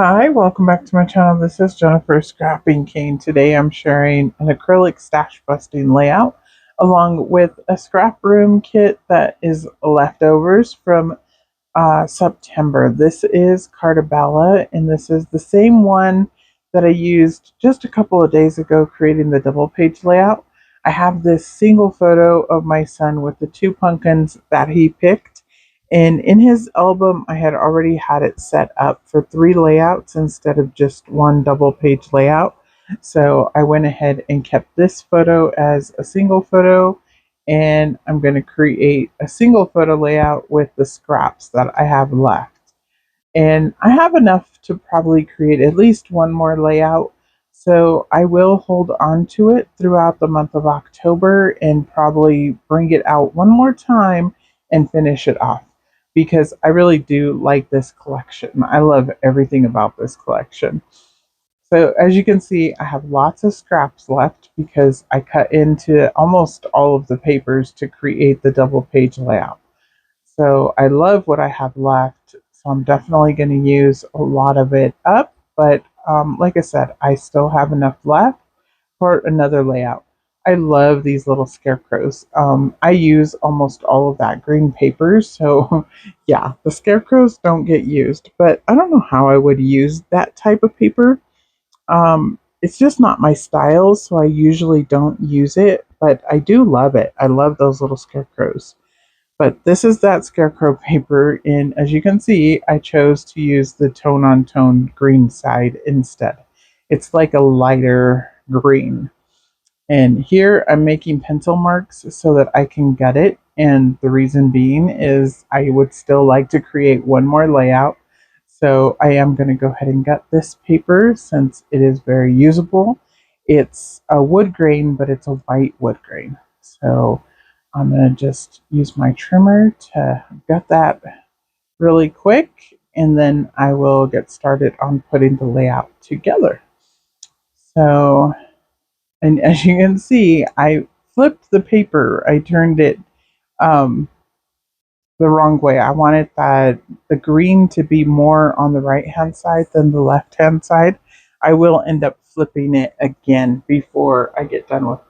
Hi, welcome back to my channel. This is Jennifer Scrapping Cane. Today I'm sharing an acrylic stash busting layout along with a scrap room kit that is leftovers from September. This is Carta, and this is the same one that I used just a couple of days ago creating the double page layout. I have this single photo of my son with the two pumpkins that he picked. And in his album, I had already had it set up for three layouts instead of just one double page layout. So I went ahead and kept this photo as a single photo, and I'm going to create a single photo layout with the scraps that I have left. And I have enough to probably create at least one more layout, so I will hold on to it throughout the month of October and probably bring it out one more time and finish it off because I really do like this collection. I love everything about this collection. So as you can see, I have lots of scraps left because I cut into almost all of the papers to create the double page layout. So I love what I have left. So I'm definitely going to use a lot of it up. But like I said, I still have enough left for another layout. I love these little scarecrows. I use almost all of that green paper. So yeah, the scarecrows don't get used. But I don't know how I would use that type of paper. It's just not my style, so I usually don't use it, but I do love it. I love those little scarecrows. But this is that scarecrow paper, and as you can see, I chose to use the tone on tone green side instead. It's like a lighter green. And here I'm making pencil marks so that I can gut it. And the reason being is I would still like to create one more layout. So I am going to go ahead and gut this paper since it is very usable. It's a wood grain, but it's a white wood grain. So I'm going to just use my trimmer to gut that really quick. And then I will get started on putting the layout together. So and as you can see, I flipped the paper. I turned it um, the wrong way. I wanted the green to be more on the right hand side than the left hand side. I will end up flipping it again before I get done with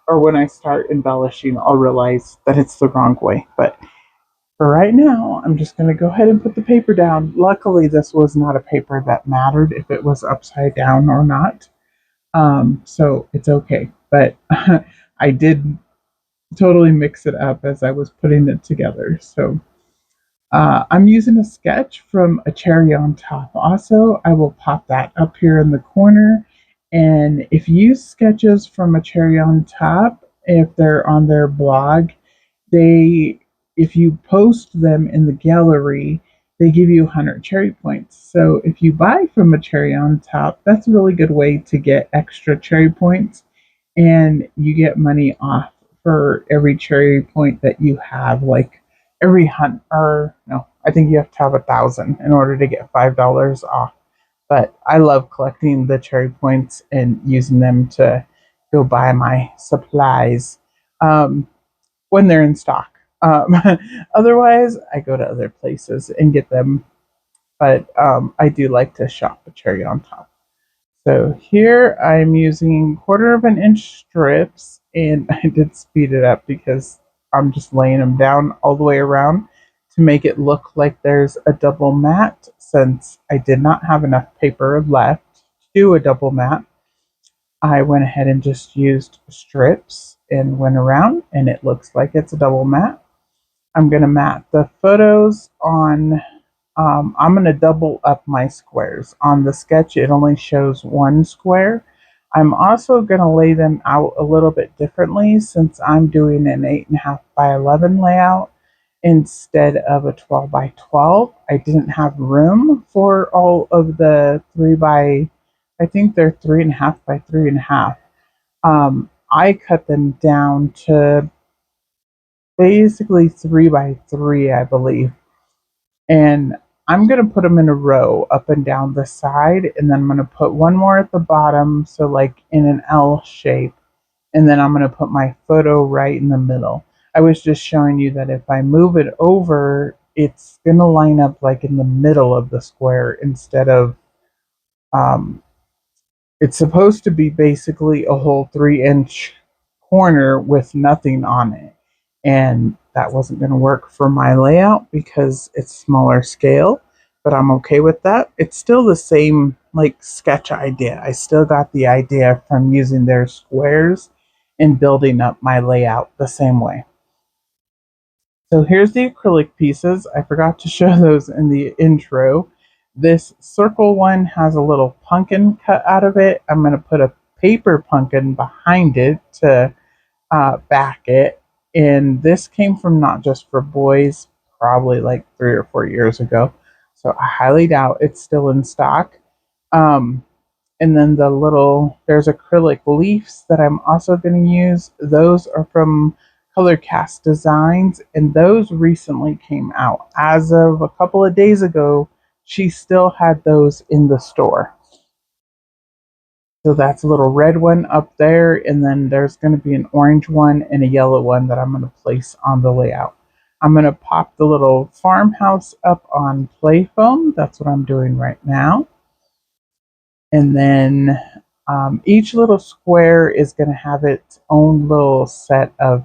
or when I start embellishing, I'll realize that it's the wrong way. But for right now, I'm just going to go ahead and put the paper down. Luckily, this was not a paper that mattered if it was upside down or not. So it's okay. But I did totally mix it up as I was putting it together. So I'm using a sketch from A Cherry on Top. Also, I will pop that up here in the corner. And if you use sketches from A Cherry on Top, if they're on their blog, they if you post them in the gallery, they give you 100 cherry points. So if you buy from A Cherry on Top, that's a really good way to get extra cherry points, and you get money off for every cherry point that you have. Like every hunt, or no, I think you have to have 1,000 in order to get $5 off. But I love collecting the cherry points and using them to go buy my supplies when they're in stock. Um, Otherwise, I go to other places and get them. But I do like to shop a cherry on top. So here I'm using 1/4 inch strips, and I did speed it up because I'm just laying them down all the way around to make it look like there's a double mat, since I did not have enough paper left to do a double mat. I went ahead and just used strips and went around, and it looks like it's a double mat. I'm going to mat the photos on I'm going to double up my squares. On the sketch, it only shows one square. I'm also going to lay them out a little bit differently since I'm doing an 8.5 by 11 layout instead of a 12 by 12. I didn't have room for all of the I think they're 3.5 by 3.5. I cut them down to basically 3 by 3, I believe. And I'm going to put them in a row up and down the side, and then I'm going to put one more at the bottom, so like in an L shape, and then I'm going to put my photo right in the middle. I was just showing you that if I move it over, it's going to line up like in the middle of the square instead of Um, it's supposed to be basically a whole 3-inch corner with nothing on it. And that wasn't going to work for my layout because it's smaller scale, but I'm okay with that. It's still the same like sketch idea. I still got the idea from using their squares and building up my layout the same way. So here's the acrylic pieces. I forgot to show those in the intro. This circle one has a little pumpkin cut out of it. I'm going to put a paper pumpkin behind it to back it. And this came from Not Just for Boys, probably like 3 or 4 years ago. So I highly doubt it's still in stock. Um, and then there's acrylic leaves that I'm also going to use. Those are from Color Cast Designs, and those recently came out. As of a couple of days ago, she still had those in the store. So that's a little red one up there, and then there's going to be an orange one and a yellow one that I'm going to place on the layout. I'm going to pop the little farmhouse up on play foam. That's what I'm doing right now. And then each little square is going to have its own little set of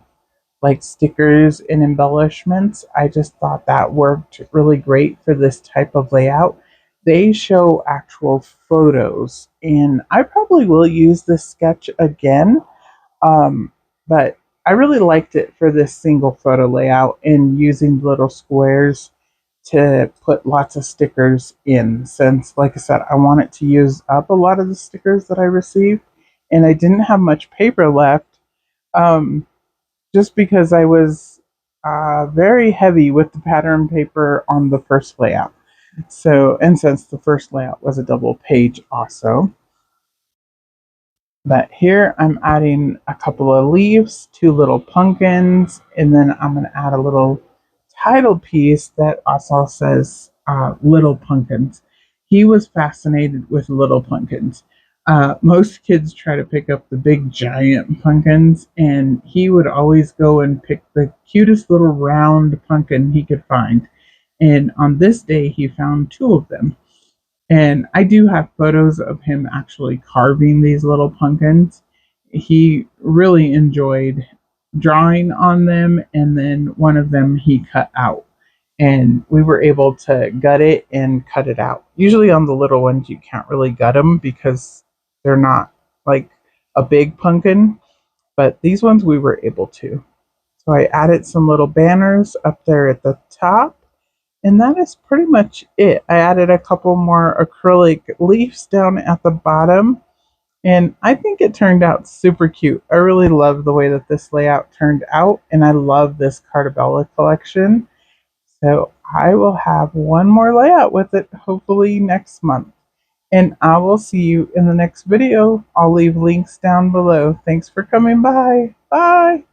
like stickers and embellishments. I just thought that worked really great for this type of layout. They show actual photos, and I probably will use this sketch again, but I really liked it for this single photo layout and using little squares to put lots of stickers in, since, like I said, I wanted to use up a lot of the stickers that I received, and I didn't have much paper left. Um, just because I was very heavy with the pattern paper on the first layout. So, and since the first layout was a double page also. But here I'm adding a couple of leaves, 2 little pumpkins, and then I'm going to add a little title piece that also says Little Pumpkins. He was fascinated with little pumpkins. Most kids try to pick up the big giant pumpkins, and he would always go and pick the cutest little round pumpkin he could find. And on this day, he found 2 of them. And I do have photos of him actually carving these little pumpkins. He really enjoyed drawing on them, and then one of them he cut out. And we were able to gut it and cut it out. Usually on the little ones, you can't really gut them because they're not like a big pumpkin, but these ones we were able to. So I added some little banners up there at the top, and that is pretty much it. I added a couple more acrylic leaves down at the bottom, and I think it turned out super cute. I really love the way that this layout turned out, and I love this Carta collection. So I will have one more layout with it hopefully next month. And I will see you in the next video. I'll leave links down below. Thanks for coming by. Bye.